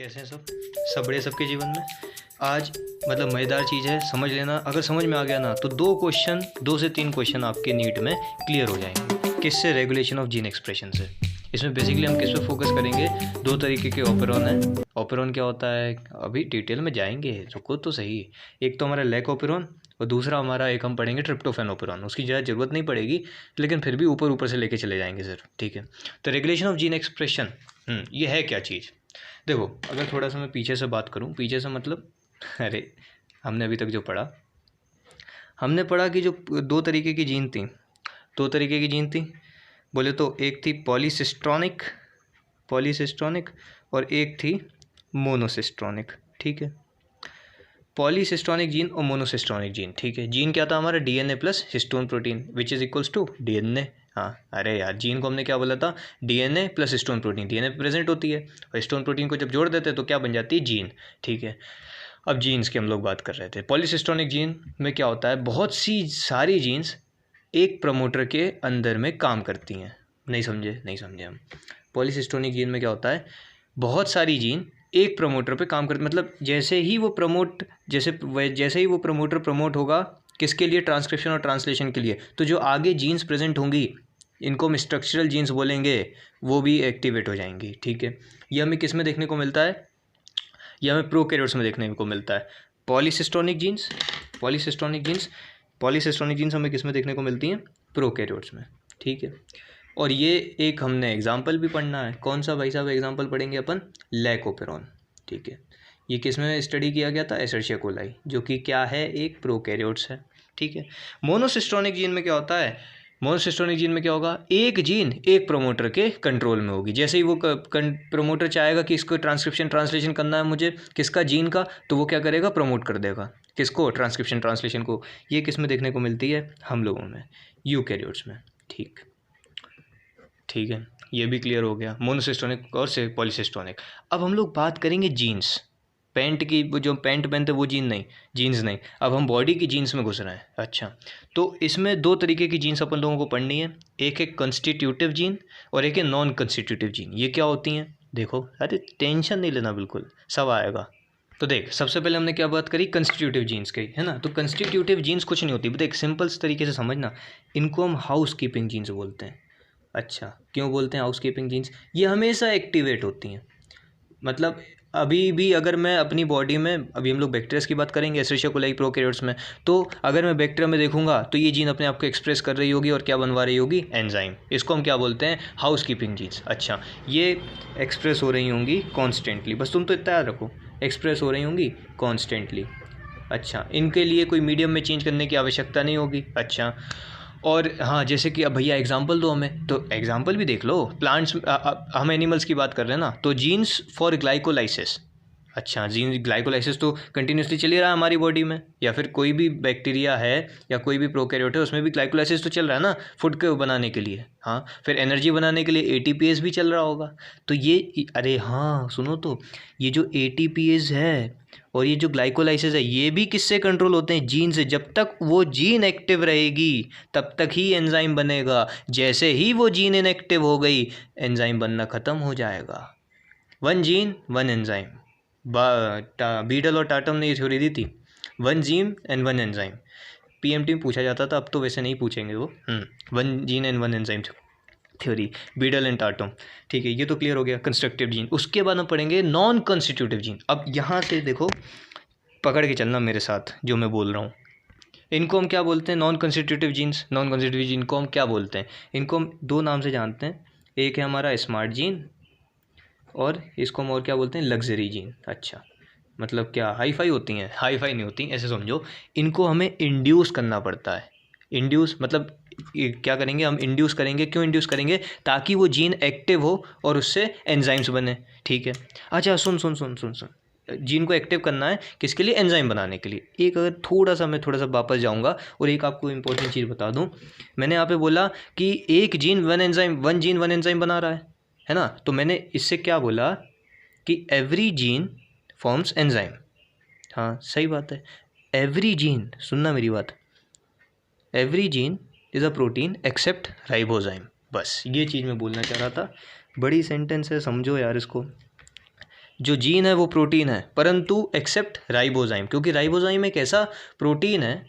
कैसे हैं सब सब बढ़िया सबके जीवन में। आज मतलब मज़ेदार चीज़ है, समझ लेना। अगर समझ में आ गया ना तो 2 से 3 क्वेश्चन आपके नीट में क्लियर हो जाएंगे। किससे? रेगुलेशन ऑफ जीन एक्सप्रेशन से। इसमें बेसिकली हम किस पे फोकस करेंगे? 2 तरीके के ऑपेरॉन है। ऑपेरॉन क्या होता है अभी डिटेल में जाएंगे, रुको तो सही। एक तो हमारा लैक ऑपेरॉन और दूसरा हमारा एक हम पढ़ेंगे ट्रिप्टोफैन ऑपेरॉन। उसकी ज़्यादा ज़रूरत नहीं पड़ेगी, लेकिन फिर भी ऊपर ऊपर से लेके चले जाएंगे सर, ठीक है। तो रेगुलेशन ऑफ जीन एक्सप्रेशन ये है क्या चीज़? देखो, अगर थोड़ा सा मैं पीछे से बात करूं, पीछे से मतलब अरे हमने अभी तक जो पढ़ा, हमने पढ़ा कि जो 2 तरीके की जीन थी बोले तो एक थी पॉलीसिस्ट्रॉनिक और एक थी मोनोसिस्ट्रॉनिक, ठीक है। पॉलीसिस्ट्रॉनिक जीन और मोनोसिस्ट्रॉनिक जीन, ठीक है। जीन क्या था हमारा? DNA plus histone protein which is equals to DNA. हाँ, अरे यार, जीन को हमने क्या बोला था? DNA plus histone protein. DNA present होती है और हिस्टोन प्रोटीन को जब जोड़ देते हैं तो क्या बन जाती है? जीन, ठीक है। अब जीन्स की हम लोग बात कर रहे थे। पॉलीसिस्ट्रॉनिक जीन में क्या होता है? बहुत सी सारी जीन्स एक प्रमोटर के अंदर में काम करती हैं। नहीं समझे हम। पॉलीसिस्ट्रॉनिक जीन में क्या होता है? बहुत सारी जीन एक प्रमोटर पे काम करते, मतलब जैसे ही वो प्रमोटर प्रमोट होगा, किसके लिए? ट्रांसक्रिप्शन और ट्रांसलेशन के लिए। तो जो आगे जीन्स प्रेजेंट होंगी, इनको हम स्ट्रक्चरल जीन्स बोलेंगे, वो भी एक्टिवेट हो जाएंगी, ठीक है। ये हमें किस में देखने को मिलता है? ये हमें प्रोकैरियोट्स में देखने को मिलता है। पॉलीसिस्ट्रॉनिक जीन्स हमें किस में देखने को मिलती हैं? प्रोकैरियोट्स में, ठीक है। और ये एक हमने एग्जाम्पल भी पढ़ना है। कौन सा भाई साहब एग्जाम्पल पढ़ेंगे अपन? लैकोपेरॉन, ठीक है। ये किस में स्टडी किया गया था? एसर्शिया कोलाई, जो कि क्या है? एक प्रोकैरियोट्स है, ठीक है। मोनोसिस्ट्रॉनिक जीन में क्या होता है? मोनोसिस्ट्रॉनिक जीन में क्या होगा? एक जीन एक प्रोमोटर के कंट्रोल में होगी। जैसे ही वो प्रोमोटर चाहेगा कि इसको ट्रांसक्रिप्शन ट्रांसलेशन करना है मुझे, किसका? जीन का, तो वो क्या करेगा? प्रमोट कर देगा। किसको? ट्रांसक्रिप्शन ट्रांसलेशन को। ये किस में देखने को मिलती है? हम लोगों में, यूकैरियोट्स में, ठीक है। ये भी क्लियर हो गया, मोनोसिस्टोनिक और से पॉलीसिस्टोनिक। अब हम लोग बात करेंगे जीन्स। पैंट की, वो जो पैंट पहनते वो जीन्स नहीं। अब हम बॉडी की जीन्स में घुस रहे हैं। अच्छा, तो इसमें 2 तरीके की जीन्स अपन लोगों को पढ़नी है। एक है कंस्टिट्यूटिव जीन और एक है नॉन कंस्टिट्यूटिव जीन। ये क्या होती हैं? देखो, अरे टेंशन नहीं लेना, बिल्कुल सब आएगा। तो देख, सबसे पहले हमने क्या बात करी? कंस्टिट्यूटिव जीन्स की, है ना। तो कंस्टिट्यूटिव जीन्स कुछ नहीं होती, देख सिंपल तरीके से समझना। इनको हम हाउस कीपिंग जीन्स बोलते हैं। अच्छा, क्यों बोलते हैं हाउस कीपिंग जीन्स? ये हमेशा एक्टिवेट होती हैं। मतलब अभी भी अगर मैं अपनी बॉडी में, अभी हम लोग बैक्टीरिया की बात करेंगे एस्चेरिचिया कोलाई प्रोकैरियोट्स में, तो अगर मैं बैक्टीरिया में देखूंगा तो ये जीन अपने आप को एक्सप्रेस कर रही होगी और क्या बनवा रही होगी? एंजाइम। इसको हम क्या बोलते हैं? House keeping genes. अच्छा, ये एक्सप्रेस हो रही होंगी कॉन्स्टेंटली, बस तुम तो इतना याद रखो, एक्सप्रेस हो रही होंगी कॉन्स्टेंटली। अच्छा, इनके लिए कोई मीडियम में चेंज करने की आवश्यकता नहीं होगी। अच्छा, और हाँ, जैसे कि अब भैया एग्जांपल दो हमें, तो एग्जांपल भी देख लो। प्लांट्स, हम एनिमल्स की बात कर रहे हैं ना, तो जीन्स फॉर ग्लाइकोलाइसिस। अच्छा, जीन ग्लाइकोलाइसिस तो कंटिन्यूसली चल ही रहा है हमारी बॉडी में, या फिर कोई भी बैक्टीरिया है या कोई भी प्रोकैरियोट है उसमें भी ग्लाइकोलाइसिस तो चल रहा है ना, फूड को बनाने के लिए। हाँ, फिर एनर्जी बनाने के लिए एटीपीएस भी चल रहा होगा। तो ये, अरे हाँ सुनो तो, ये जो एटीपीएस है और ये जो ग्लाइकोलाइसिस है, ये भी किससे कंट्रोल होते हैं? जीन से। जब तक वो जीन एक्टिव रहेगी तब तक ही एंजाइम बनेगा। जैसे ही वो जीन इनएक्टिव हो गई, एंजाइम बनना ख़त्म हो जाएगा। 1 जीन 1 एंजाइम। बीटल और टाटम ने ये थ्योरी दी थी, 1 जीन एंड 1 एंजाइम। पीएमटी में पूछा जाता था, अब तो वैसे नहीं पूछेंगे वो। 1 gene and 1 enzyme theory, Beadle and टाटम, ठीक है। ये तो क्लियर हो गया कंस्ट्रक्टिव जीन। उसके बाद हम पढ़ेंगे नॉन कंस्टिट्यूटिव जीन। अब यहाँ से देखो, पकड़ के चलना मेरे साथ जो मैं बोल रहा हूँ। इनको हम क्या बोलते हैं? Non constitutive genes. Non constitutive gene को हम क्या बोलते हैं? इनको हम 2 नाम से जानते हैं। एक है हमारा स्मार्ट जीन और इसको हम और क्या बोलते हैं? Luxury gene. अच्छा, मतलब क्या हाई फाई होती हैं? हाई फाई नहीं होती, ऐसे समझो। इनको हमें इंड्यूस करना पड़ता है। इंड्यूस मतलब क्या करेंगे हम? इंड्यूस करेंगे। क्यों इंड्यूस करेंगे? ताकि वो जीन एक्टिव हो और उससे एंजाइम्स बने, ठीक है। अच्छा, सुन, जीन को एक्टिव करना है किसके लिए? एंजाइम बनाने के लिए। एक अगर मैं थोड़ा सा वापस जाऊंगा और एक आपको इंपॉर्टेंट चीज़ बता दूं। मैंने यहाँ पे बोला कि 1 जीन 1 एंजाइम, 1 जीन 1 एंजाइम बना रहा है ना। तो मैंने इससे क्या बोला कि एवरी जीन फॉर्म्स एंजाइम। हाँ, सही बात है। एवरी जीन, सुनना मेरी बात, every gene is a protein except ribozyme. बस ये चीज़ मैं बोलना चाह रहा था। बड़ी सेंटेंस है, समझो यार इसको। जो जीन है वो प्रोटीन है, परंतु एक्सेप्ट राइबोजाइम, क्योंकि राइबोजाइम एक ऐसा प्रोटीन है,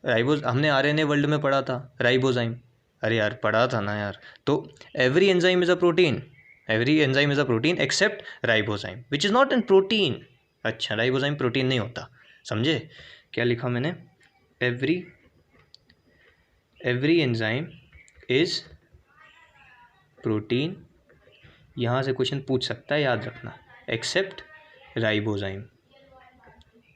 राइबोज हमने आरएनए वर्ल्ड में पढ़ा था राइबोजाइम, अरे यार पढ़ा था ना यार। तो every enzyme is a protein, every enzyme is a protein except ribozyme which is not an protein. अच्छा, राइबोजाइम प्रोटीन नहीं होता, समझे क्या लिखा मैंने? एवरी एंजाइम इज़ प्रोटीन, यहाँ से क्वेश्चन पूछ सकता है, याद रखना, एक्सेप्ट राइबोजाइम,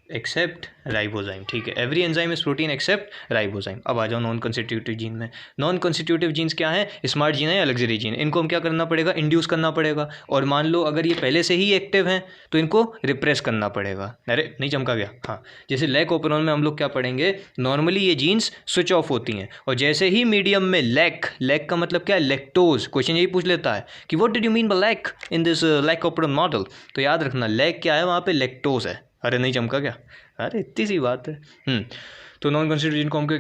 एक्सेप्ट राइबोजाइम, ठीक है। Every enzyme is protein except ribozyme. अब आ जाओ नॉन कॉन्स्टिट्यूटिव जीन में। नॉन कॉन्स्टिट्यूटिव जीन्स क्या है? स्मार्ट जीन है या लग्जरी जीन, इनको हम क्या करना पड़ेगा? इंड्यूस करना पड़ेगा। और मान लो अगर ये पहले से ही एक्टिव हैं तो इनको रिप्रेस करना पड़ेगा। अरे नहीं चमका गया, हाँ। जैसे लैक ओपेरॉन में हम लोग क्या पढ़ेंगे, नॉर्मली ये जीन्स स्विच ऑफ होती हैं, और जैसे ही मीडियम में लैक, लैक का मतलब क्या है? लैक्टोज। क्वेश्चन यही पूछ लेता है कि what did you mean by lac in this lac operon model, तो याद रखना लैक क्या है, वहाँ पे लैक्टोज है। अरे नहीं चमका क्या? अरे इतनी सी बात है। तो नॉन कॉन्स्टिट्यूटिव को हमको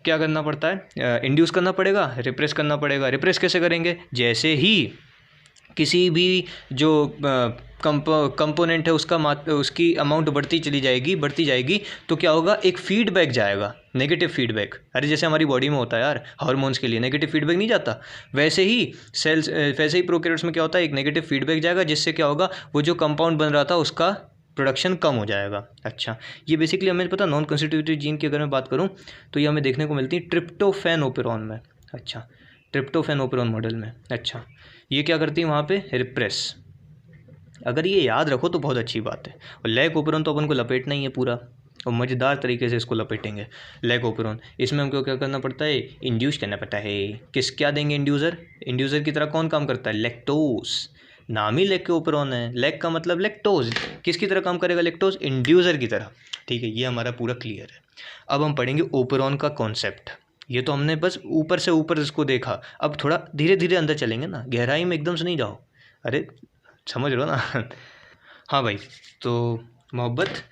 क्या करना पड़ता है? इंड्यूस करना पड़ेगा, रिप्रेस करना पड़ेगा। रिप्रेस कैसे करेंगे? जैसे ही किसी भी जो कंपोनेंट है उसकी अमाउंट बढ़ती जाएगी, तो क्या होगा? एक फीडबैक जाएगा, नेगेटिव फीडबैक। अरे जैसे हमारी बॉडी में होता है यार हार्मोन्स के लिए नेगेटिव फीडबैक नहीं जाता, वैसे ही प्रोकैरियोट्स में क्या होता है? एक नेगेटिव फीडबैक जाएगा, जिससे क्या होगा? वो जो कंपाउंड बन रहा था उसका प्रोडक्शन कम हो जाएगा। अच्छा, ये बेसिकली हमें पता, नॉन कॉन्स्टिट्यूटिव जीन की अगर मैं बात करूं तो ये हमें देखने को मिलती है ट्रिप्टोफैन ओपेरॉन में। अच्छा, ट्रिप्टोफैन ओपेरॉन मॉडल में। अच्छा, ये क्या करती है वहाँ पे? रिप्रेस। अगर ये याद रखो तो बहुत अच्छी बात है। और लैक ओपेरॉन तो अपन को लपेटना ही है पूरा, और मज़ेदार तरीके से इसको लपेटेंगे। लैक ओपेरॉन, इसमें हमको क्या करना पड़ता है? इंड्यूस करना पड़ता है। क्या देंगे इंड्यूसर की तरह कौन काम करता है? लैक्टोज। नाम ही लैक ओपेरॉन है, लैक का मतलब लैक्टोज। किसकी तरह काम करेगा लैक्टोज? इंड्यूसर की तरह। ठीक है, ये हमारा पूरा क्लियर है। अब हम पढ़ेंगे ओपेरॉन का कॉन्सेप्ट। ये तो हमने बस ऊपर से ऊपर इसको देखा, अब थोड़ा धीरे धीरे अंदर चलेंगे ना, गहराई में एकदम से नहीं जाओ। अरे समझ रहे हो ना? हाँ भाई, तो मोहब्बत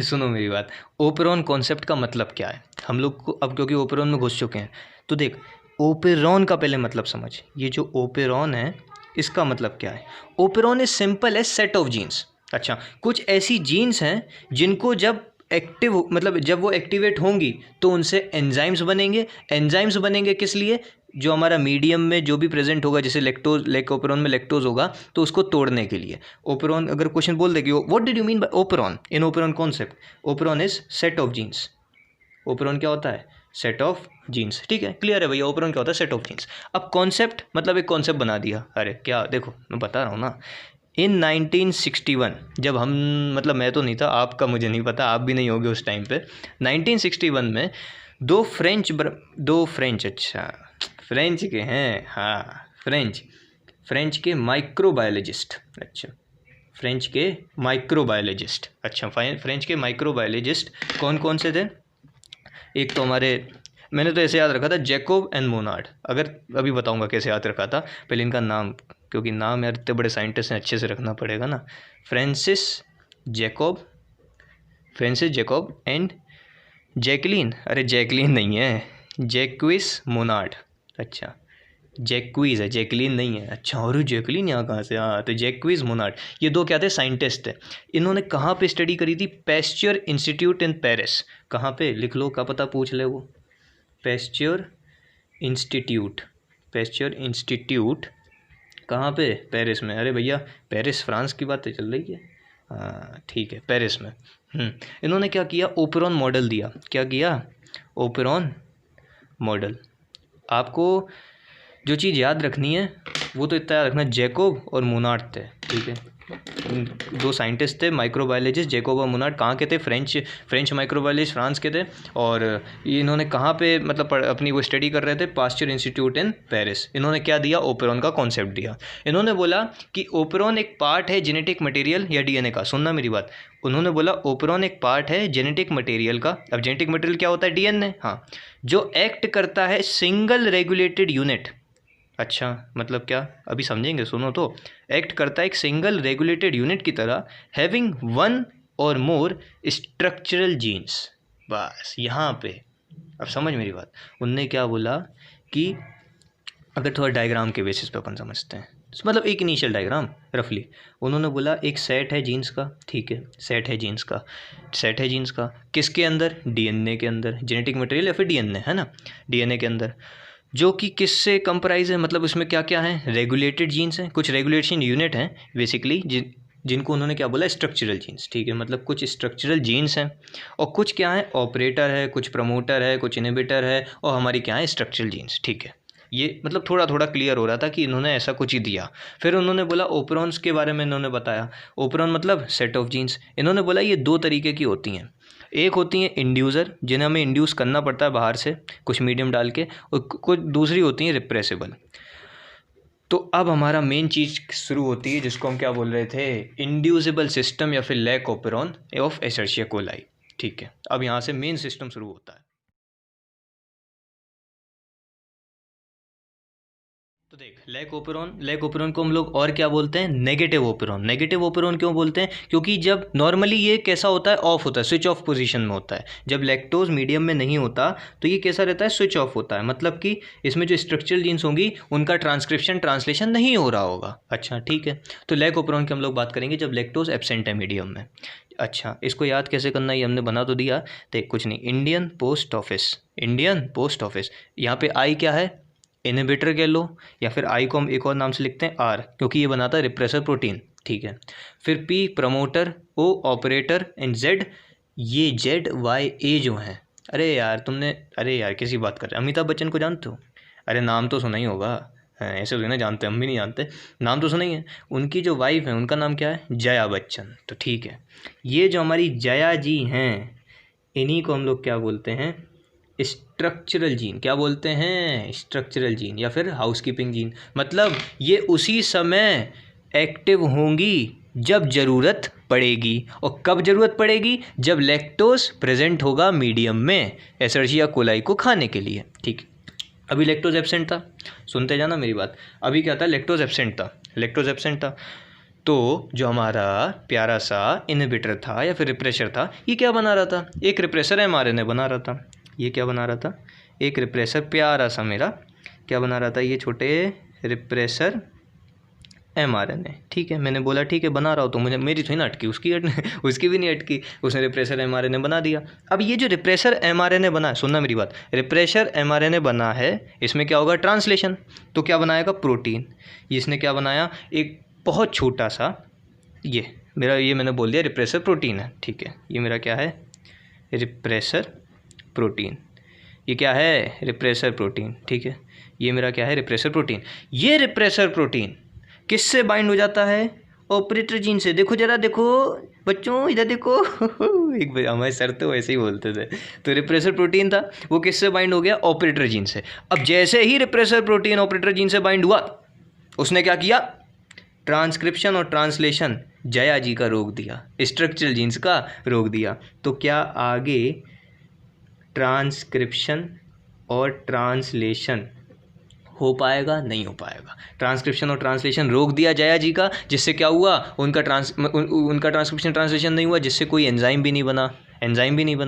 सुनो मेरी बात। ओपेरॉन कॉन्सेप्ट का मतलब क्या है हम लोग को, अब क्योंकि ओपेरॉन में घुस चुके हैं तो देख, ओपेरॉन का पहले मतलब समझ। ये जो ओपेरॉन है इसका मतलब क्या है? Operon is simple as set of genes. अच्छा, कुछ ऐसी जीन्स हैं जिनको जब जब वो एक्टिवेट होंगी तो उनसे एंजाइम्स बनेंगे किस लिए? जो हमारा मीडियम में जो भी प्रेजेंट होगा, जैसे लैक ओपेरॉन में लैक्टोज होगा तो उसको तोड़ने के लिए। ओपेरॉन अगर क्वेश्चन बोल दे कि what did you mean by operon in operon concept, operon is set of genes. Operon क्या होता है? Set of genes. ठीक है, क्लियर है भैया, ओपेरॉन क्या होता है? Set of genes. अब कॉन्सेप्ट मतलब एक कॉन्सेप्ट बना दिया। अरे क्या, देखो मैं बता रहा हूँ ना, इन 1961 जब हम, मतलब मैं तो नहीं था, आपका मुझे नहीं पता, आप भी नहीं होगे उस टाइम पे। 1961 में दो फ्रेंच, अच्छा फ्रेंच के हैं, हाँ फ्रेंच के माइक्रोबायोलॉजिस्ट। अच्छा, फ्रेंच के माइक्रोबायोलॉजिस्ट कौन कौन से थे? एक तो हमारे, मैंने तो ऐसे याद रखा था, जैकोब एंड मोनार्ड। अगर अभी बताऊंगा कैसे याद रखा था, पहले इनका नाम, क्योंकि नाम यार इतने बड़े साइंटिस्ट हैं, अच्छे से रखना पड़ेगा ना। फ्रांसिस जैकोब एंड जैकलीन, अरे जैकलीन नहीं है, जैक्विस मोनार्ड। अच्छा, जैक्विस है, जैकलीन नहीं है। अच्छा, और जैकलीन यहाँ कहाँ से? हाँ, तो जैक्विस मोनार्ड, ये दो क्या थे? साइंटिस्ट थे। इन्होंने कहाँ पे स्टडी करी थी? Pasture institute in Paris. कहाँ पे? लिख लो, का पता पूछ ले वो। पैस्चर इंस्टीट्यूट कहाँ पे? पेरिस में। अरे भैया, पेरिस फ्रांस की बात चल रही है। हाँ ठीक है, पेरिस में। इन्होंने क्या किया? ओपेरॉन मॉडल दिया। क्या किया? Operon model. आपको जो चीज़ याद रखनी है वो तो इतना याद रखना, जैकोब और मोनार्ड थे। ठीक है, दो साइंटिस्ट थे, माइक्रोबायोलॉजिस्ट, जैकोब और मोनार्ड। कहाँ के थे? फ्रेंच माइक्रोबायोलॉजिस्ट, फ्रांस के थे। और इन्होंने कहाँ पे मतलब अपनी वो स्टडी कर रहे थे? Pasteur institute in Paris. इन्होंने क्या दिया? ओपेरॉन का कॉन्सेप्ट दिया। इन्होंने बोला कि ओपेरॉन एक पार्ट है जेनेटिक मटेरियल या डीएनए का। सुनना मेरी बात, उन्होंने बोला ओपेरॉन एक पार्ट है जेनेटिक मटेरियल का। अब जेनेटिक मटेरियल क्या होता है? डीएनए, हाँ, जो एक्ट करता है सिंगल रेगुलेटेड यूनिट। अच्छा, मतलब क्या? अभी समझेंगे, सुनो तो। एक्ट करता है एक सिंगल रेगुलेटेड यूनिट की तरह, हैविंग वन और मोर स्ट्रक्चरल जीन्स। बस यहाँ पे अब समझ मेरी बात। उनने क्या बोला कि अगर थोड़ा डायग्राम के बेसिस पे अपन समझते हैं, मतलब एक इनिशियल डायग्राम रफली। उन्होंने बोला एक सेट है जीन्स का, ठीक है, सेट है जीन्स का, सेट है जीन्स का किसके अंदर, डीएनए के अंदर, जेनेटिक मटेरियल या फिर डीएनए, है ना, डीएनए के अंदर, जो कि किससे कंप्राइज है, मतलब उसमें क्या क्या है, रेगुलेटेड जीन्स हैं, कुछ रेगुलेशन यूनिट हैं बेसिकली जिनको उन्होंने क्या बोला, स्ट्रक्चरल जीन्स, ठीक है, मतलब कुछ स्ट्रक्चरल जीन्स हैं और कुछ क्या है, ऑपरेटर है, कुछ प्रमोटर है, कुछ इनहिबिटर है और हमारी क्या है, स्ट्रक्चरल जीन्स, ठीक है। ये मतलब थोड़ा थोड़ा क्लियर हो रहा था कि इन्होंने ऐसा कुछ ही दिया। फिर उन्होंने बोला ओपरॉन्स के बारे में, इन्होंने बताया ओपरॉन मतलब सेट ऑफ जीन्स। इन्होंने बोला ये दो तरीके की होती हैं, एक होती हैं इंड्यूसर जिन्हें हमें इंड्यूस करना पड़ता है बाहर से कुछ मीडियम डाल के, और कुछ दूसरी होती हैं रिप्रेसिबल। तो अब हमारा मेन चीज़ शुरू होती है जिसको हम क्या बोल रहे थे, इंड्यूसिबल सिस्टम या फिर लैक ओपेरॉन ऑफ एशर्शिया कोलाई, ठीक है। अब यहाँ से मेन सिस्टम शुरू होता है। तो देख लैक ओपेरॉन को हम लोग और क्या बोलते हैं, नेगेटिव ओपेरॉन। नेगेटिव ओपेरॉन क्यों बोलते हैं, क्योंकि जब नॉर्मली ये कैसा होता है, ऑफ होता है, स्विच ऑफ पोजीशन में होता है। जब लैक्टोज मीडियम में नहीं होता तो ये कैसा रहता है, स्विच ऑफ होता है, मतलब कि इसमें जो स्ट्रक्चरल जीन्स होंगी उनका ट्रांसलेशन नहीं हो रहा होगा। अच्छा ठीक है, तो लैक ओपेरॉन की हम लोग बात करेंगे जब लैक्टोज एब्सेंट है मीडियम में। अच्छा, इसको याद कैसे करना है, ये हमने बना तो दिया, देख कुछ नहीं, इंडियन पोस्ट ऑफिस, यहाँ पे आई क्या है, इनहिबिटर कह लो, या फिर आई को हम एक और नाम से लिखते हैं आर, क्योंकि ये बनाता है रिप्रेसर प्रोटीन, ठीक है। फिर P promoter, O operator, and Z, ये जेड वाई ए जो हैं, अरे यार किसी बात कर रहे हैं, अमिताभ बच्चन को जानते हो, अरे नाम तो सुना ही होगा, ऐसे तो ना जानते, हम भी नहीं जानते, नाम तो सुना ही है। उनकी जो वाइफ है उनका नाम क्या है, जया बच्चन, तो ठीक है, ये जो हमारी जया जी हैं इन्हीं को हम लोग क्या बोलते हैं, स्ट्रक्चरल जीन। क्या बोलते हैं, स्ट्रक्चरल जीन या फिर हाउसकीपिंग जीन। मतलब ये उसी समय एक्टिव होंगी जब ज़रूरत पड़ेगी, और कब ज़रूरत पड़ेगी, जब लैक्टोज प्रेजेंट होगा मीडियम में एशर्शिया कोलाई को खाने के लिए, ठीक। अभी लैक्टोज एब्सेंट था, सुनते जाना मेरी बात, अभी क्या था, लैक्टोज एब्सेंट था, तो जो हमारा प्यारा सा इनहिबिटर था या फिर रिप्रेशर था, ये क्या बना रहा था, एक रिप्रेसर एमआरएनए बना रहा था। ये क्या बना रहा था, एक रिप्रेसर प्यारा सा मेरा क्या बना रहा था, ये छोटे रिप्रेसर एमआरएनए, ठीक है। मैंने बोला ठीक है बना रहा हो, तो मुझे मेरी थोड़ी ना अटकी, उसकी भी नहीं अटकी, उसने रिप्रेसर एमआरएनए बना दिया। अब ये जो रिप्रेसर एमआरएनए बना है, सुनना मेरी बात, रिप्रेसर एमआरएनए बना है, इसमें क्या होगा, ट्रांसलेशन, तो क्या बनाएगा, प्रोटीन। ये इसने क्या बनाया, एक बहुत छोटा सा, ये मैंने बोल दिया रिप्रेसर प्रोटीन है, ठीक है। ये मेरा क्या है, रिप्रेसर प्रोटीन, ये क्या है, रिप्रेसर प्रोटीन, ठीक है। ये मेरा क्या है, रिप्रेसर प्रोटीन। ये रिप्रेसर प्रोटीन किससे बाइंड हो जाता है, ऑपरेटर जीन से। देखो जरा, देखो बच्चों इधर देखो एक हमारे सर तो वैसे ही बोलते थे, तो रिप्रेसर प्रोटीन था, वो किससे बाइंड हो गया, ऑपरेटर जीन से। अब जैसे ही रिप्रेसर प्रोटीन ऑपरेटर जीन से बाइंड हुआ, उसने क्या किया, ट्रांसक्रिप्शन और ट्रांसलेशन जया जी का रोक दिया, स्ट्रक्चरल जीन्स का रोक दिया। तो क्या आगे ट्रांसक्रिप्शन और ट्रांसलेशन हो पाएगा, नहीं हो पाएगा। ट्रांसक्रिप्शन और ट्रांसलेशन रोक दिया जया जी का, जिससे क्या हुआ, उनका ट्रांसक्रिप्शन ट्रांसलेशन नहीं हुआ, जिससे कोई एंजाइम भी नहीं बना।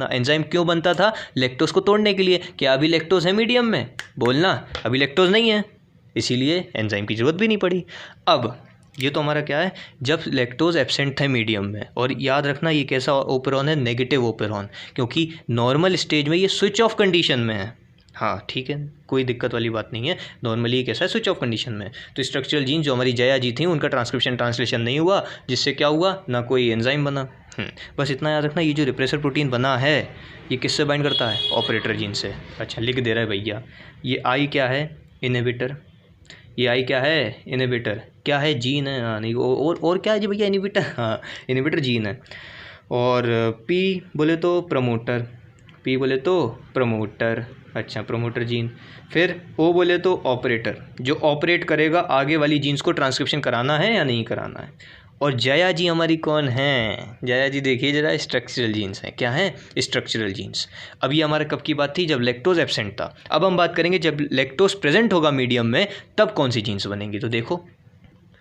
एंजाइम क्यों बनता था, लैक्टोज को तोड़ने के लिए। क्या अभी लैक्टोज है मीडियम में, बोलना, अभी लैक्टोज नहीं है, इसीलिए एंजाइम की जरूरत भी नहीं पड़ी। अब ये तो हमारा क्या है, जब लैक्टोज एब्सेंट था मीडियम में, और याद रखना ये कैसा ओपेरॉन है, नेगेटिव ओपेरॉन, क्योंकि नॉर्मल स्टेज में ये स्विच ऑफ कंडीशन में है। हाँ ठीक है, कोई दिक्कत वाली बात नहीं है, नॉर्मली ये कैसा है, स्विच ऑफ कंडीशन में। तो स्ट्रक्चरल जीन जो हमारी जया जी थी, उनका ट्रांसक्रिप्शन ट्रांसलेशन नहीं हुआ, जिससे क्या हुआ, ना कोई एंजाइम बना। बस इतना याद रखना, ये जो रिप्रेसर प्रोटीन बना है ये किससे बाइंड करता है, ऑपरेटर जीन से। अच्छा लिख दे रहा है भैया, ये आई क्या है, इनहिबिटर, ये आई क्या है, इनहिबिटर, क्या है, जीन है, हाँ नहीं, और क्या है जी भैया, इनहिबिटर, हाँ इनहिबिटर जीन है। और पी बोले तो प्रमोटर, अच्छा प्रमोटर जीन। फिर ओ बोले तो ऑपरेटर, जो ऑपरेट करेगा आगे वाली जीन्स को ट्रांसक्रिप्शन कराना है या नहीं कराना है। और जया जी हमारी कौन है, जया जी देखिए जरा, स्ट्रक्चरल जीन्स हैं, क्या है, स्ट्रक्चरल जीन्स। अब ये हमारा कब की बात थी, जब लैक्टोज एब्सेंट था। अब हम बात करेंगे जब लैक्टोज प्रेजेंट होगा मीडियम में, तब कौन सी जीन्स बनेंगी। तो देखो,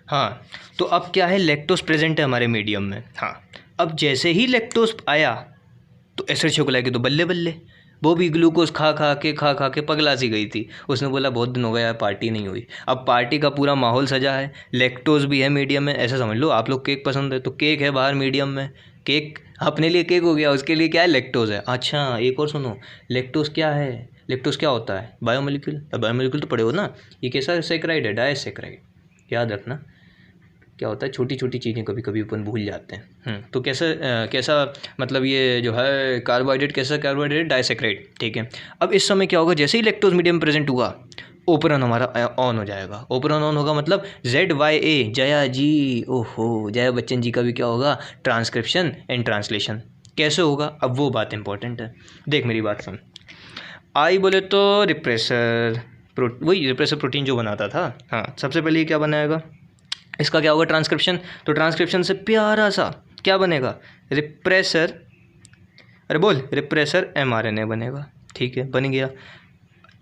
हाँ तो अब क्या है, लैक्टोज प्रेजेंट है हमारे मीडियम में, हाँ अब जैसे ही लैक्टोज आया तो एशर्शिया कोलाई के तो बल्ले बल्ले, वो भी ग्लूकोज खा खा के पगला सी गई थी। उसने बोला बहुत दिन हो गया यार पार्टी नहीं हुई। अब पार्टी का पूरा माहौल सजा है, लैक्टोज भी है मीडियम में। ऐसा समझ लो आप लोग केक पसंद है तो केक है बाहर मीडियम में, केक अपने लिए केक हो गया, उसके लिए क्या है लैक्टोज है। अच्छा एक और सुनो, लैक्टोज क्या है, लैक्टोज क्या होता है, बायोमोलिक्यूल। बायोमोलिक्यूल तो पढ़े हो ना, ये कैसा सेक्राइड है, डायसेक्राइड, याद रखना क्या होता है, छोटी छोटी चीज़ें कभी कभी अपन भूल जाते हैं। तो कैसा मतलब ये जो है कार्बोहाइड्रेट, कैसा कार्बोहाइड्रेट, डायसेक्राइड, ठीक है। अब इस समय क्या होगा, जैसे ही लैक्टोज मीडियम में प्रेजेंट हुआ ओपरन हमारा ऑन हो जाएगा। ओपरन ऑन होगा मतलब ZYA, जया जी, ओहो जया बच्चन जी का भी क्या होगा, ट्रांसक्रिप्शन एंड ट्रांसलेशन। कैसे होगा, अब वो बात इंपॉर्टेंट है। देख मेरी बात सुन, आई बोले तो रिप्रेसर वही रिप्रेसर प्रोटीन जो बनाता था, हाँ सबसे पहले ये क्या बनाएगा, इसका क्या होगा ट्रांसक्रिप्शन। तो ट्रांसक्रिप्शन से प्यारा सा क्या बनेगा, रिप्रेसर, अरे बोल रिप्रेसर mRNA बनेगा, ठीक है बन गया,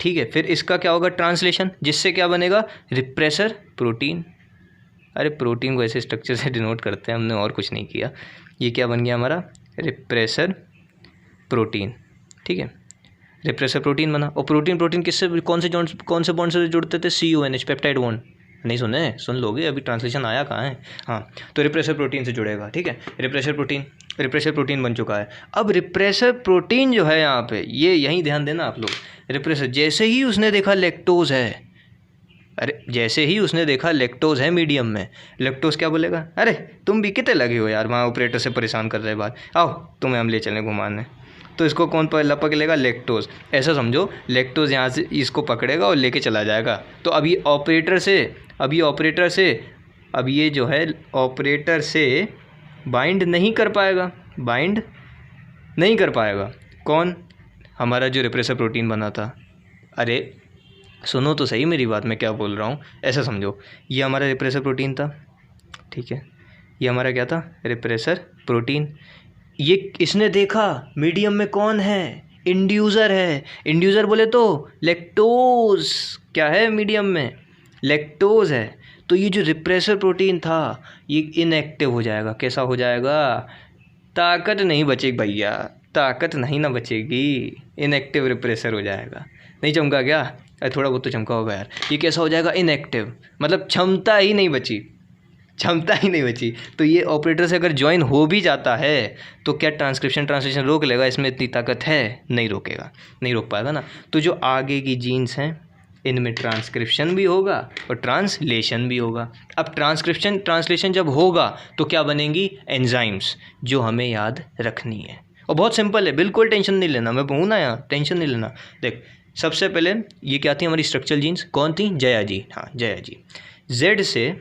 ठीक है। फिर इसका क्या होगा ट्रांसलेशन, जिससे क्या बनेगा, रिप्रेसर प्रोटीन। अरे प्रोटीन को ऐसे स्ट्रक्चर से डिनोट करते हैं, हमने और कुछ नहीं किया। ये क्या बन गया हमारा, रिप्रेसर प्रोटीन, ठीक है, रिप्रेसर प्रोटीन बना। और प्रोटीन किससे, कौन से बॉन्ड से जुड़ते थे, CONH, पेप्टाइड बॉन्ड। नहीं सुने, सुन लोगे, अभी ट्रांसलेशन आया कहाँ है, हाँ तो रिप्रेसर प्रोटीन से जुड़ेगा, ठीक है। रिप्रेसर प्रोटीन बन चुका है। अब रिप्रेसर प्रोटीन जो है यहाँ पे, ये यहीं ध्यान देना आप लोग, रिप्रेसर जैसे ही उसने देखा लैक्टोज है, अरे जैसे ही उसने देखा लैक्टोज है मीडियम में, लैक्टोज क्या बोलेगा, अरे तुम भी कितने लगे हो यार, वहाँ ऑपरेटर से परेशान कर रहे बात, आओ तुम्हें हम ले चलें घुमाने। तो इसको कौन पकड़ेगा, लैक्टोज। ऐसा समझो लैक्टोज यहाँ से इसको पकड़ेगा और लेके चला जाएगा। तो अब ये ऑपरेटर से अब ये जो है ऑपरेटर से बाइंड नहीं कर पाएगा, कौन, हमारा जो रिप्रेसर प्रोटीन बना था। अरे सुनो तो सही मेरी बात, मैं क्या बोल रहा हूँ, ऐसा समझो ये हमारा रिप्रेसर प्रोटीन था, ठीक है, ये हमारा क्या था, रिप्रेसर प्रोटीन। ये इसने देखा मीडियम में कौन है, इंड्यूसर है। इंड्यूसर बोले तो लैक्टोज, क्या है मीडियम में, लैक्टोज है। तो ये जो रिप्रेसर प्रोटीन था ये इनएक्टिव हो जाएगा। कैसा हो जाएगा, ताकत नहीं बचेगी भैया, ताकत नहीं ना बचेगी, इनएक्टिव रिप्रेसर हो जाएगा। नहीं चमका क्या, अरे थोड़ा बहुत तो चमका होगा यार। ये कैसा हो जाएगा, इनएक्टिव, मतलब क्षमता ही नहीं बची। तो ये ऑपरेटर से अगर ज्वाइन हो भी जाता है तो क्या ट्रांसलेशन रोक लेगा, इसमें इतनी ताकत है, नहीं रोकेगा, नहीं रोक पाएगा ना। तो जो आगे की जीन्स हैं इनमें ट्रांसक्रिप्शन भी होगा और ट्रांसलेशन भी होगा। अब ट्रांसलेशन जब होगा तो क्या बनेंगी, एंजाइम्स, जो हमें याद रखनी है। और बहुत सिंपल है, बिल्कुल टेंशन नहीं लेना, मैं हूँ ना यहाँ, टेंशन नहीं लेना। देख सबसे पहले ये क्या थी हमारी स्ट्रक्चरल जीन्स, कौन थी, जया जी, हाँ जया जी। जेड से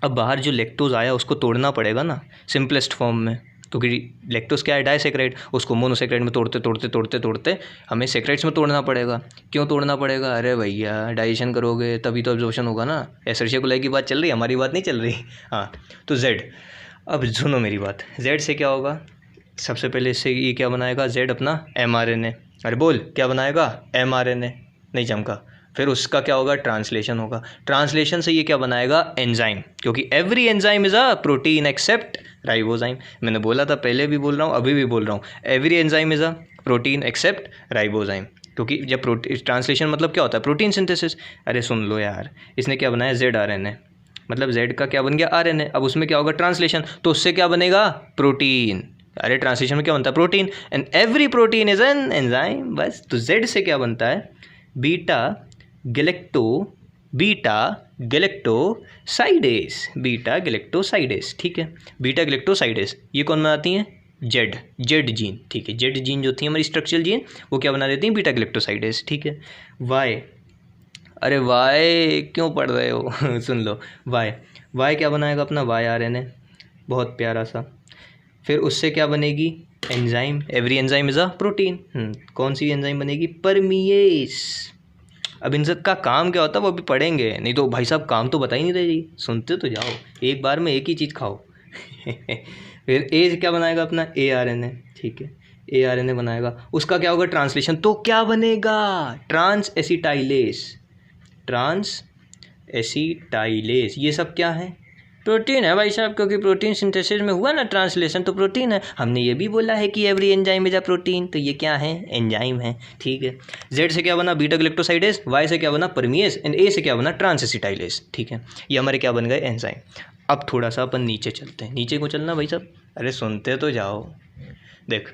अब बाहर जो लैक्टोज आया उसको तोड़ना पड़ेगा ना सिंपलेस्ट फॉर्म में, तो कि लैक्टोज क्या है, डाइसेक्राइड, उसको मोनोसेक्राइड में तोड़ते हमें सेक्राइड्स में तोड़ना पड़ेगा। क्यों तोड़ना पड़ेगा, अरे भैया डाइजेशन करोगे तभी तो एब्जॉर्प्शन होगा ना। एसर्शिया कोलाई की बात चल रही है, हमारी बात नहीं चल रही, हाँ। तो जेड, अब सुनो मेरी बात, जेड से क्या होगा, सबसे पहले इससे ये क्या बनाएगा, जेड अपना mRNA, अरे बोल क्या बनाएगा, mRNA, नहीं चमका। फिर उसका क्या होगा, ट्रांसलेशन होगा। ट्रांसलेशन से ये क्या बनाएगा, एंजाइम, क्योंकि every enzyme is a protein except ribozyme. मैंने बोला था, पहले भी बोल रहा हूँ, अभी भी बोल रहा हूँ, every enzyme is a protein except ribozyme. क्योंकि जब ट्रांसलेशन मतलब क्या होता है, प्रोटीन सिंथेसिस। अरे सुन लो यार, इसने क्या बनाया, ZRNA, मतलब जेड का क्या बन गया, RNA। अब उसमें क्या होगा, ट्रांसलेशन, तो उससे क्या बनेगा, प्रोटीन। अरे ट्रांसलेशन में क्या बनता है, protein, and every protein is an enzyme, बस। तो जेड से क्या बनता है, बीटा गैलेक्टोसाइडेस, ठीक है, बीटा गैलेक्टोसाइडेस। ये कौन बनाती हैं, जेड जीन, ठीक है। जेड जीन जो थी हमारी स्ट्रक्चरल जीन, वो क्या बना देती हैं, बीटा गैलेक्टोसाइडेस, ठीक है। वाई, अरे वाई क्यों पढ़ रहे हो सुन लो, वाई क्या बनाएगा अपना, YRNA, बहुत प्यारा सा। फिर उससे क्या बनेगी, enzyme, every enzyme is a protein. कौन सी एंजाइम बनेगी, परमिएस। अब इन सब का काम क्या होता है वो अभी पढ़ेंगे, नहीं तो भाई साहब काम तो बता ही नहीं रहे जी, सुनते तो जाओ, एक बार में एक ही चीज़ खाओ फिर ए क्या बनाएगा अपना, ARNA, ठीक है, ARNA बनाएगा। उसका क्या होगा, ट्रांसलेशन, तो क्या बनेगा, ट्रांस एसिटाइलेस। ये सब क्या है, प्रोटीन है भाई साहब, क्योंकि प्रोटीन सिंथेसिस में हुआ ना ट्रांसलेशन, तो प्रोटीन है। हमने ये भी बोला है कि every enzyme is a protein, तो ये क्या है? एंजाइम है। ठीक है, जेड से क्या बना? बीटा ग्लूकोसाइडेज, वाई से क्या बना? परमिएज, एंड ए से क्या बना? Trans acetylase. ठीक है, ये हमारे क्या बन गए? एंजाइम। अब थोड़ा सा अपन नीचे चलते हैं। नीचे को चलना भाई साहब, अरे सुनते तो जाओ। देख,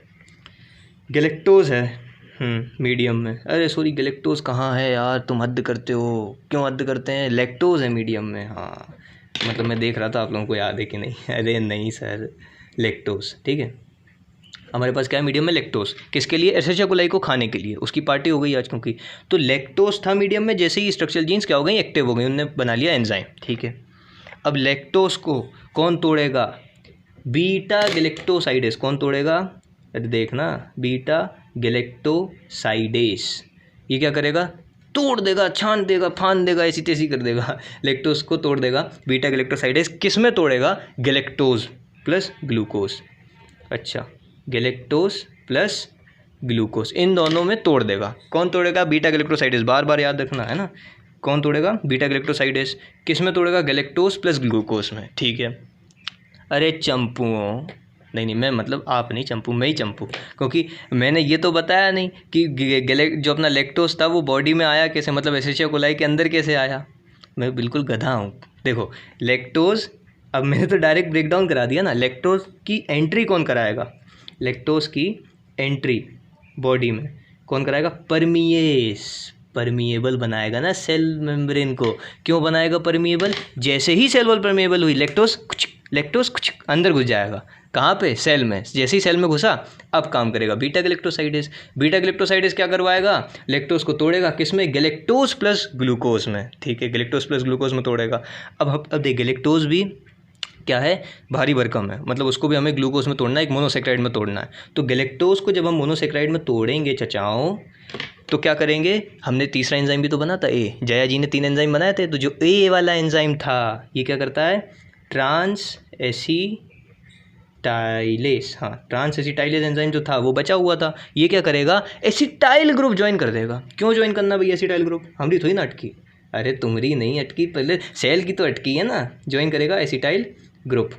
गैलेक्टोज है मीडियम में। अरे सॉरी, गैलेक्टोज कहाँ है यार, तुम हद करते हो। क्यों हद करते हैं? लैक्टोज है मीडियम में। हाँ, मतलब मैं देख रहा था आप लोगों को याद है कि नहीं। अरे नहीं सर, लैक्टोज। ठीक है, हमारे पास क्या है मीडियम में? लैक्टोज। किसके लिए? एसेरिया कोलाई को खाने के लिए। उसकी पार्टी हो गई आज क्योंकि। तो लैक्टोज था मीडियम में, जैसे ही स्ट्रक्चरल जीन्स क्या हो गई? एक्टिव हो गई, उन्होंने बना लिया एंजाइम। ठीक है, अब लैक्टोज को कौन तोड़ेगा? Beta galactosidase. कौन तोड़ेगा? अरे देखना, बीटा गैलेक्टोसाइडेज। ये क्या करेगा? तोड़ देगा, छान देगा, फान देगा, ऐसी तैसी कर देगा, लैक्टोज को तोड़ देगा। बीटा गैलेक्टोसाइडेज किस में तोड़ेगा? Galactose plus glucose. अच्छा, गैलेक्टोज प्लस ग्लूकोज, इन दोनों में तोड़ देगा। कौन तोड़ेगा? Beta galactosidase. बार बार याद रखना है ना, कौन तोड़ेगा? Beta galactosidase. किस में तोड़ेगा? गैलेक्टोज प्लस ग्लूकोज में। ठीक है, अरे चंपूओं, नहीं मैं मतलब आप नहीं चंपू, मैं ही चंपू, क्योंकि मैंने ये तो बताया नहीं कि जो अपना लैक्टोज था वो बॉडी में आया कैसे, मतलब एसेरिया कोलाई के अंदर कैसे आया। मैं बिल्कुल गधा हूँ। देखो, लैक्टोज, अब मैंने तो डायरेक्ट ब्रेक डाउन करा दिया ना। लैक्टोज की एंट्री कौन कराएगा? लैक्टोज की एंट्री बॉडी में कौन कराएगा? परमिएज। परमिएबल बनाएगा ना सेल मेम्ब्रेन को। क्यों बनाएगा परमिएबल? जैसे ही सेल वॉल परमिएबल हुई, लैक्टोज कुछ अंदर घुस जाएगा। कहाँ पे? सेल में। जैसे ही सेल में घुसा, अब काम करेगा बीटा गैलेक्टोसाइडेज। बीटा गैलेक्टोसाइडेज क्या करवाएगा? लैक्टोज को तोड़ेगा, किस में? गैलेक्टोज प्लस ग्लूकोज में। ठीक है, गैलेक्टोज प्लस ग्लूकोज में तोड़ेगा। अब देख, गैलेक्टोज भी क्या है? भारी भरकम है, मतलब उसको भी हमें ग्लूकोज में तोड़ना है, एक मोनोसेक्राइड में तोड़ना है। तो गैलेक्टोज को जब हम मोनोसेक्राइड में तोड़ेंगे चचाओं, तो क्या करेंगे? हमने तीसरा एंजाइम भी तो बना था, ए। जया जी ने 3 एंजाइम बनाए थे, तो जो ए वाला एंजाइम था, ये क्या करता है? Trans acetylase. हाँ, ट्रांस एसिटाइलेज एंजाइम जो था वो बचा हुआ था, ये क्या करेगा? एसिटाइल ग्रुप ज्वाइन कर देगा। क्यों ज्वाइन करना भैया एसिटाइल ग्रुप? हमारी थोड़ी ना अटकी। अरे तुम्हारी नहीं अटकी, पहले सेल की तो अटकी है ना। ज्वाइन करेगा एसिटाइल ग्रुप।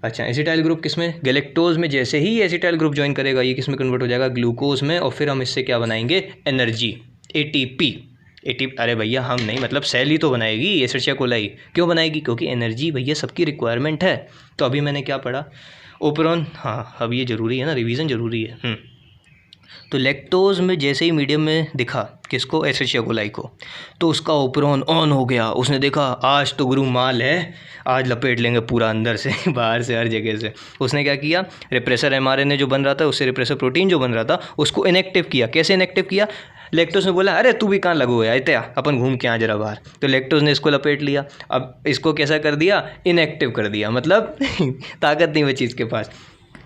अच्छा, एसिटाइल ग्रुप किस में? गैलेक्टोज में। जैसे ही एसिटाइल ग्रुप ज्वाइन करेगा, ये किस में कन्वर्ट हो जाएगा? ग्लूकोज में। और फिर हम इससे क्या बनाएंगे? Energy, ATP. अरे भैया हम नहीं, मतलब सेल ही तो बनाएगी एसेरिया कोलाई। क्यों बनाएगी? क्योंकि एनर्जी भैया सबकी रिक्वायरमेंट है। तो अभी मैंने क्या पढ़ा? ओपेरॉन। हाँ, अब ये ज़रूरी है ना, रिवीजन ज़रूरी है। तो लैक्टोज में जैसे ही मीडियम में दिखा, किसको? एसेरिया कोलाई को, तो उसका ओपेरॉन ऑन हो गया। उसने देखा आज तो गुरु माल है, आज लपेट लेंगे पूरा अंदर से बाहर से हर जगह से। उसने क्या किया? रिप्रेसर एमआरएनए जो बन रहा था, उससे रिप्रेसर प्रोटीन जो बन रहा था, उसको इनएक्टिव किया। कैसे इनएक्टिव किया? लैक्टोज ने बोला अरे तू भी कहाँ लगो है, इतना अपन घूम के आ जरा बाहर। तो लैक्टोज ने इसको लपेट लिया। अब इसको कैसा कर दिया? इनएक्टिव कर दिया, मतलब ताकत नहीं बची इसके पास।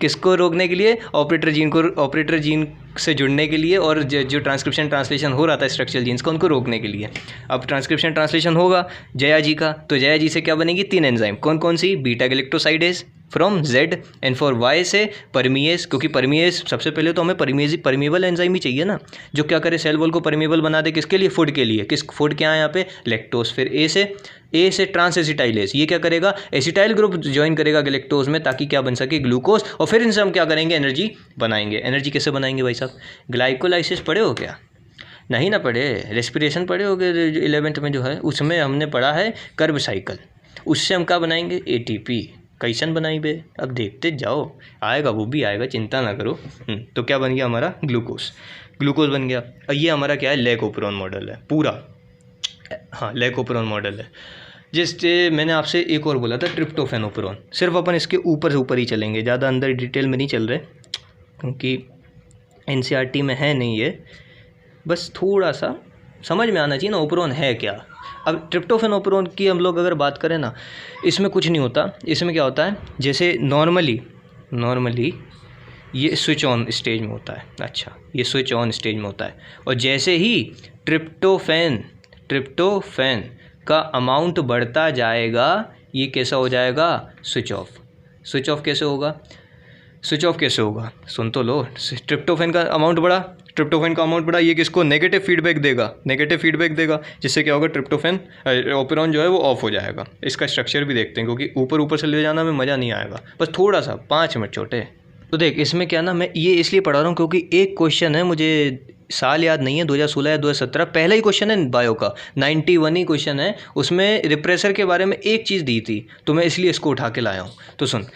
किसको रोकने के लिए? ऑपरेटर जीन को, ऑपरेटर जीन से जुड़ने के लिए, और जो ट्रांसक्रिप्शन ट्रांसलेशन हो रहा था स्ट्रक्चरल जीन्स का, उनको रोकने के लिए। अब ट्रांसक्रिप्शन ट्रांसलेशन होगा जया जी का, तो जया जी से क्या बनेगी? 3 एंजाइम। कौन कौन सी? Beta galactosidase from Z, and for Y से परमिएज, क्योंकि परमिएज सबसे पहले तो हमें परमिएबल एंजाइम ही चाहिए ना, जो क्या करे? सेल वॉल को परमिएबल बना दे। किसके लिए? फूड के लिए। किस फूड क्या है यहाँ पे? लैक्टोज। फिर ए से ट्रांस एसिटाइलेज, ये क्या करेगा? एसिटाइल ग्रुप ज्वाइन करेगा गैलेक्टोज में, ताकि क्या बन सके? ग्लूकोज। और फिर इनसे हम क्या करेंगे? एनर्जी बनाएंगे। एनर्जी कैसे बनाएंगे भाई साहब? ग्लाइकोलाइसिस पढ़े हो क्या? नहीं ना पढ़े। रेस्पिरेशन पढ़े हो गए 11th में जो है, उसमें हमने पढ़ा है कर्ब साइकिल। उससे हम क्या बनाएंगे? एटीपी। कैसन बनाई बे? अब देखते जाओ, आएगा, वो भी आएगा, चिंता ना करो। तो क्या बन गया हमारा? ग्लूकोज बन गया। और ये हमारा क्या है? लैकोपेरोन मॉडल है पूरा। हाँ, लैकोपेरोन मॉडल है। जिससे मैंने आपसे एक और बोला था, ट्रिप्टोफैन ओपेरोन। सिर्फ अपन इसके ऊपर से ऊपर ही चलेंगे, ज़्यादा अंदर डिटेल में नहीं चल रहे, क्योंकि एनसीईआरटी में है नहीं ये। बस थोड़ा सा समझ में आना चाहिए ना ओपेरोन है क्या। अब ट्रिप्टोफैन ओपेरोन की हम लोग अगर बात करें ना, इसमें कुछ नहीं होता। इसमें क्या होता है? जैसे नॉर्मली ये स्विच ऑन स्टेज में होता है। अच्छा, ये स्विच ऑन स्टेज में होता है, और जैसे ही ट्रिप्टोफैन का अमाउंट बढ़ता जाएगा, ये कैसा हो जाएगा? Switch off. स्विच ऑफ कैसे होगा? सुन तो लो। ट्रिप्टोफैन का अमाउंट बढ़ा, ट्रिप्टोफैन का अमाउंट बढ़ा, ये किसको नेगेटिव फीडबैक देगा, जिससे क्या होगा, ट्रिप्टोफैन ओपेरॉन जो है वो ऑफ हो जाएगा। इसका स्ट्रक्चर भी देखते हैं, क्योंकि ऊपर से ले जाना में मज़ा नहीं आएगा, बस थोड़ा सा 5 मिनट छोटे। तो देख इसमें क्या ना, मैं ये इसलिए पढ़ा रहा हूँ क्योंकि एक क्वेश्चन है, मुझे साल याद नहीं है 2016 या 2017, पहला ही क्वेश्चन है बायो का, 91 ही क्वेश्चन है, उसमें रिप्रेसर के बारे में एक चीज़ दी थी, तो मैं इसलिए इसको उठा के लाया हूँ। तो सुन,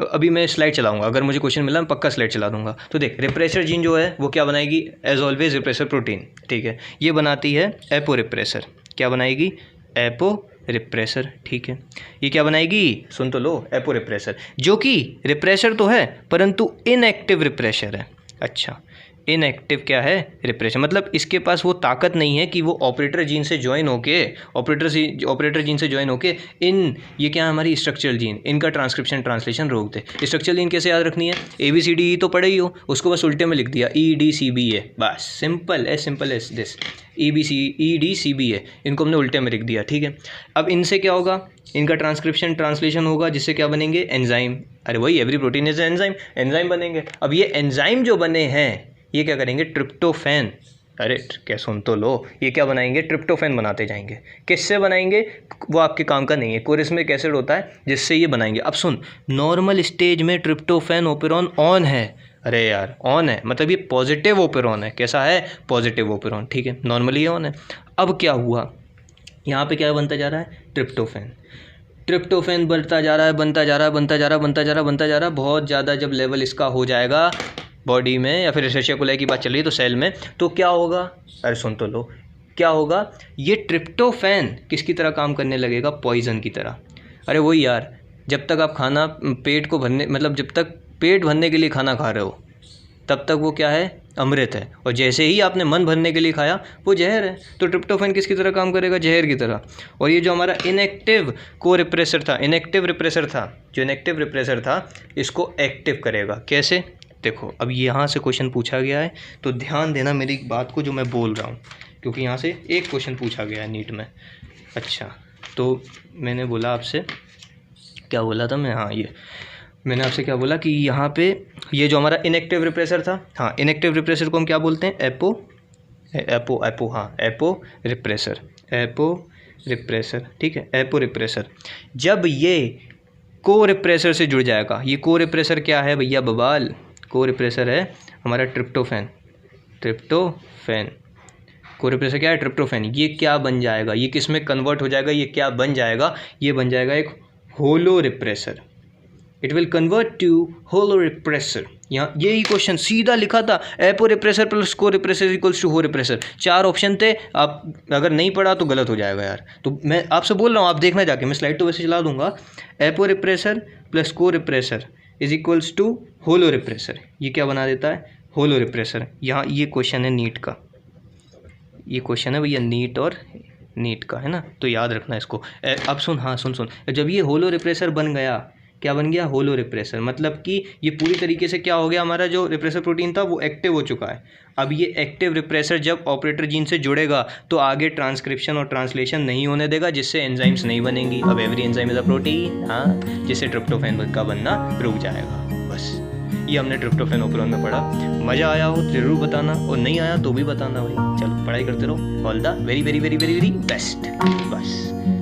अभी मैं स्लाइड चलाऊंगा, अगर मुझे क्वेश्चन मिला मैं पक्का स्लाइड चला दूंगा। तो देख रिप्रेसर जीन जो है वो क्या बनाएगी, एज ऑलवेज रिप्रेसर प्रोटीन, ठीक है, ये बनाती है एपो रिप्रेसर। क्या बनाएगी, एपो रिप्रेसर, ठीक है। ये क्या बनाएगी, सुन तो लो, एपो रिप्रेसर, जो कि रिप्रेसर तो है परंतु इनएक्टिव रिप्रेसर है। अच्छा, इनएक्टिव क्या है, रिप्रेशन, मतलब इसके पास वो ताकत नहीं है कि वो ऑपरेटर जीन से ज्वाइन होके ये क्या है, हमारी स्ट्रक्चरल जीन, इनका ट्रांसक्रिप्शन ट्रांसलेशन रोक दे। स्ट्रक्चरल जीन कैसे याद रखनी है, ABCDE तो पढ़े ही हो, उसको बस उल्टे में लिख दिया EDCBA, बस सिंपल एज दिस, EDCBA, इनको हमने उल्टे में लिख दिया, ठीक है। अब इनसे क्या होगा, इनका ट्रांसक्रिप्शन ट्रांसलेशन होगा, जिससे क्या बनेंगे, एंजाइम। अरे वही, एवरी प्रोटीन इज एंजाइम बनेंगे। अब ये एंजाइम जो बने हैं ये क्या करेंगे, ट्रिप्टोफैन, अरे क्या सुन तो लो, ये क्या बनाएंगे, ट्रिप्टोफैन बनाते जाएंगे। किससे बनाएंगे, वो आपके काम का नहीं है, कोरिस्मिक एसिड होता है जिससे ये बनाएंगे। अब सुन, नॉर्मल स्टेज में ट्रिप्टोफैन ओपेरॉन ऑन है, अरे यार ऑन है, मतलब ये पॉजिटिव ओपेरॉन है, कैसा है, पॉजिटिव ओपेरॉन, ठीक है, नॉर्मली ऑन है। अब क्या हुआ, यहाँ पे क्या बनता जा रहा है, ट्रिप्टोफैन बढ़ता जा रहा है, बहुत ज़्यादा जब लेवल इसका हो जाएगा बॉडी में, या फिर एसेचिया कोलाई की बात चल रही है तो सेल में, तो क्या होगा, अरे सुन तो लो, क्या होगा, ये ट्रिप्टोफैन किसकी तरह काम करने लगेगा, पॉइजन की तरह। अरे वही यार, जब तक आप खाना पेट को भरने, मतलब जब तक पेट भरने के लिए खाना खा रहे हो तब तक वो क्या है, अमृत है, और जैसे ही आपने मन भरने के लिए खाया वो जहर है। तो ट्रिप्टोफैन किसकी तरह काम करेगा, जहर की तरह। और ये जो हमारा इनएक्टिव रिप्रेसर था, इसको एक्टिव करेगा, कैसे, देखो अब यहाँ से क्वेश्चन पूछा गया है, तो ध्यान देना मेरी बात को जो मैं बोल रहा हूँ, क्योंकि यहाँ से एक क्वेश्चन पूछा गया है नीट में। अच्छा, तो मैंने बोला आपसे, क्या बोला था मैं, हाँ ये मैंने आपसे क्या बोला कि यहाँ पे ये जो हमारा इनएक्टिव रिप्रेसर था, हाँ इनएक्टिव रिप्रेसर को हम क्या बोलते हैं, एपो रिप्रेसर, ठीक है, एपो रिप्रेसर। जब ये को रिप्रेसर से जुड़ जाएगा, ये को रिप्रेसर क्या है भैया बबाल, को रिप्रेसर है हमारा ट्रिप्टोफैन, को रिप्रेसर क्या है, ट्रिप्टोफैन। ये क्या बन जाएगा, ये किस में कन्वर्ट हो जाएगा, ये क्या बन जाएगा, ये बन जाएगा एक holo repressor, it will convert to holo repressor. यहाँ यही क्वेश्चन सीधा लिखा था, apo repressor plus co repressor equals to holo repressor, 4 option थे, आप अगर नहीं पढ़ा तो गलत हो जाएगा यार। तो मैं आपसे बोल रहा हूँ, आप देखना जाके, मैं स्लाइड तो वैसे चला दूंगा, apo repressor plus co repressor is equals to holo repressor, ये क्या बना देता है, होलो रिप्रेसर। यहाँ ये क्वेश्चन है नीट का, ये क्वेश्चन है भैया नीट का है ना, तो याद रखना इसको। अब सुन, हाँ सुन, जब ये होलो रिप्रेसर बन गया, क्या बन गया, होलो रिप्रेसर, मतलब कि ये पूरी तरीके से क्या हो गया, हमारा जो रिप्रेसर प्रोटीन था वो एक्टिव हो चुका है। अब ये एक्टिव रिप्रेसर जब ऑपरेटर जीन से जुड़ेगा तो आगे ट्रांसक्रिप्शन और ट्रांसलेशन नहीं होने देगा, जिससे एंजाइम्स नहीं बनेंगी। अब every enzyme is a protein, हाँ, जिससे ट्रिप्टोफैन का बनना रुक जाएगा। बस ये हमने ट्रिप्टोफैन ओपेरॉन में पढ़ा। मज़ा आया हो जरूर बताना, और नहीं आया तो भी बताना भाई। चलो पढ़ाई करते रहो, all the very very very very very best. बस।